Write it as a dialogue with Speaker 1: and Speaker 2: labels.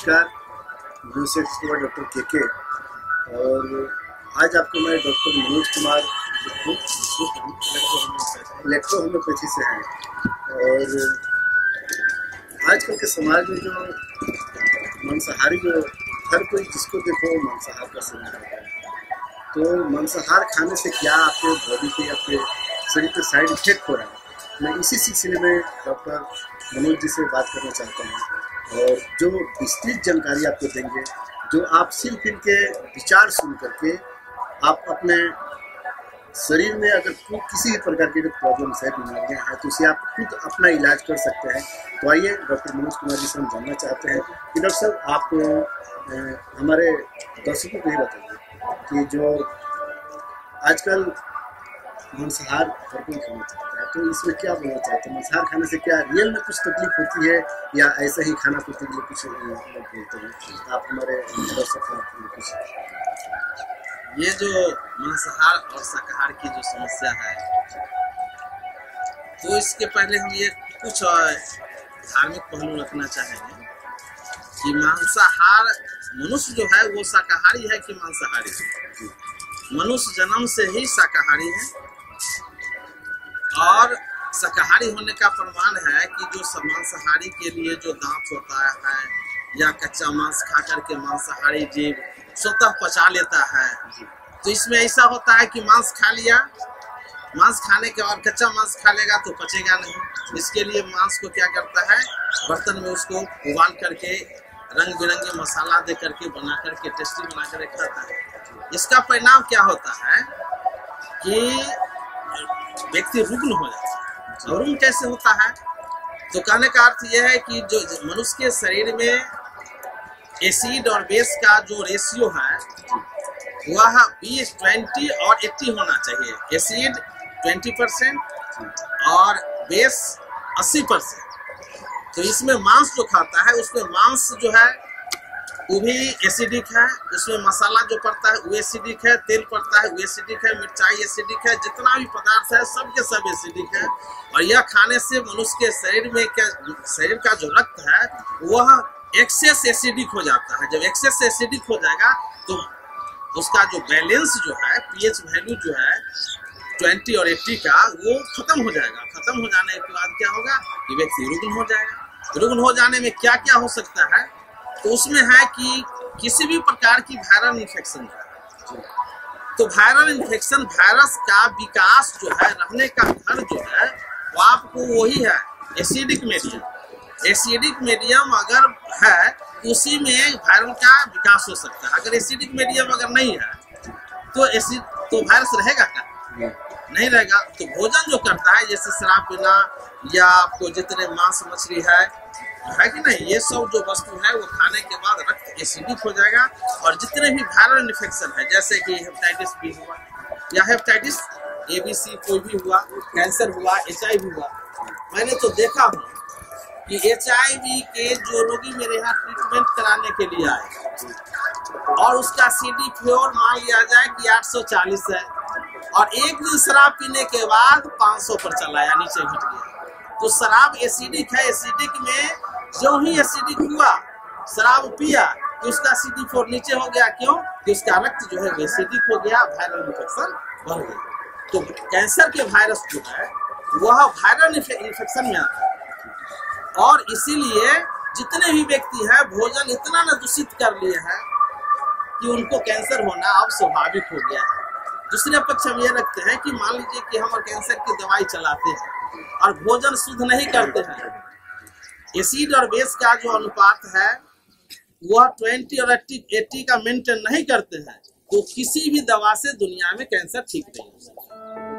Speaker 1: नमस्कार, मैं डॉक्टर के और आज आपको मैं doctor Manoj Kumar electro homeopathy से हैं। और आजकल के समाज में जो मांसाहारी जो हर कोई जिसको देखो मांसाहार का सेवन करता है, तो मांसाहार खाने से क्या आपके बॉडी पे आपके शरीर पे साइड इफेक्ट हो रहा है, मैं इसी सिलसिले में डॉक्टर मनोज जी से बात करना चाहता हूँ और जो विस्तृत जानकारी आपको देंगे, जो आप सिर्फ इनके विचार सुन करके आप अपने शरीर में अगर किसी भी प्रकार की जो प्रॉब्लम्स है, बीमारियां हैं, तो उसे आप खुद अपना इलाज कर सकते हैं। तो आइए डॉक्टर मनोज कुमार जी से हम जानना चाहते हैं कि डॉक्टर साहब आप हमारे दर्शकों को ये बताइए कि जो आजकल मांसाहार हर कोई खाना चाहता है, तो इसमें क्या बोलना चाहते हैं? मांसाहार खाने से क्या रियल में कुछ तकलीफ होती है या ऐसा ही खाना पीते के लिए कुछ लोग बोलते हैं? आप हमारे दर्शकों को कुछ
Speaker 2: ये जो मांसाहार और शाकाहार की जो समस्या है, तो इसके पहले हम ये कुछ धार्मिक पहलू रखना चाहेंगे कि मांसाहार मनुष्य जो है वो शाकाहारी है कि मांसाहारी है। मनुष्य जन्म से ही शाकाहारी है और शाकाहारी होने का प्रमाण है कि जो मांसाहारी के लिए जो दांत होता है या कच्चा मांस खा करके मांसाहारी जीव स्वतः पचा लेता है, तो इसमें ऐसा होता है कि मांस खा लिया, मांस खाने के बाद कच्चा मांस खा लेगा तो पचेगा नहीं। इसके लिए मांस को क्या करता है, बर्तन में उसको उबाल करके रंग बिरंगे मसाला दे करके बना करके टेस्टी बना कर खाता है। इसका परिणाम क्या होता है कि व्यक्ति रुग्ण हो जाता है। और रुग्ण कैसे होता है, तो कहने का अर्थ यह है कि जो मनुष्य के शरीर में एसिड और बेस का जो रेशियो है वह 20, 20 और 80 होना चाहिए। एसिड 20% और बेस 80%। तो इसमें मांस जो खाता है उसमें मांस जो है वो भी एसिडिक है, उसमें मसाला जो पड़ता है वो एसिडिक है, तेल पड़ता है वो एसिडिक है, मिर्चाई एसिडिक है, जितना भी पदार्थ है सब के सब एसिडिक है। और यह खाने से मनुष्य के शरीर में शरीर का जो रक्त है वह एक्सेस एसिडिक हो जाता है। जब एक्सेस एसिडिक हो जाएगा तो उसका जो बैलेंस जो है, पीएच वैल्यू जो है 20 और 80 का, वो खत्म हो जाएगा। खत्म हो जाने के बाद क्या होगा कि व्यक्ति रुग्ण हो जाएगा। रुग्ण हो जाने में क्या क्या हो सकता है, तो उसमें है कि किसी भी प्रकार की वायरल इन्फेक्शन है, तो वायरल इन्फेक्शन वायरस का विकास जो है, रहने का घर जो है वो आपको वही है एसिडिक मीडियम। एसिडिक मीडियम अगर है तो उसी में वायरल का विकास हो सकता है। अगर एसिडिक मीडियम अगर नहीं है तो वायरस रहेगा क्या? नहीं रहेगा। तो भोजन जो करता है, जैसे शराब पीना या आपको जितने मांस मछली है कि नहीं, ये सब जो वस्तु है वो खाने के बाद रक्त एसिडिक हो जाएगा। और जितने भी वायरल इन्फेक्शन है, जैसे कि हेपेटाइटिस बी हुआ या हेपेटाइटिस ABC कोई भी हुआ, कैंसर हुआ, HIV हुआ, मैंने तो देखा हूँ कि HIV के जो रोगी मेरे यहाँ ट्रीटमेंट कराने के लिए आए और उसका CD4 मान लिया जाए कि 840 है और एक दिन शराब पीने के बाद 500 पर चला या नीचे घट गया। तो शराब एसिडिक है, एसिडिक में जो ही एसिडिक हुआ, शराब पिया तो उसका CD4 नीचे हो गया। क्यों? कि उसका रक्त जो है एसिडिक हो गया, वायरल इन्फेक्शन बढ़ गया। तो कैंसर के वायरस जो है वह वायरल इन्फेक्शन में आता है। और इसीलिए जितने भी व्यक्ति हैं भोजन इतना न दूषित कर लिए हैं कि उनको कैंसर होना अब स्वाभाविक हो गया है। दूसरे पक्ष हम ये रखते हैं कि मान लीजिए कि हम कैंसर की दवाई चलाते हैं और भोजन शुद्ध नहीं करते हैं, एसिड और बेस का जो अनुपात है वह 20 और 80 का मेंटेन नहीं करते हैं, तो किसी भी दवा से दुनिया में कैंसर ठीक नहीं हो सकता।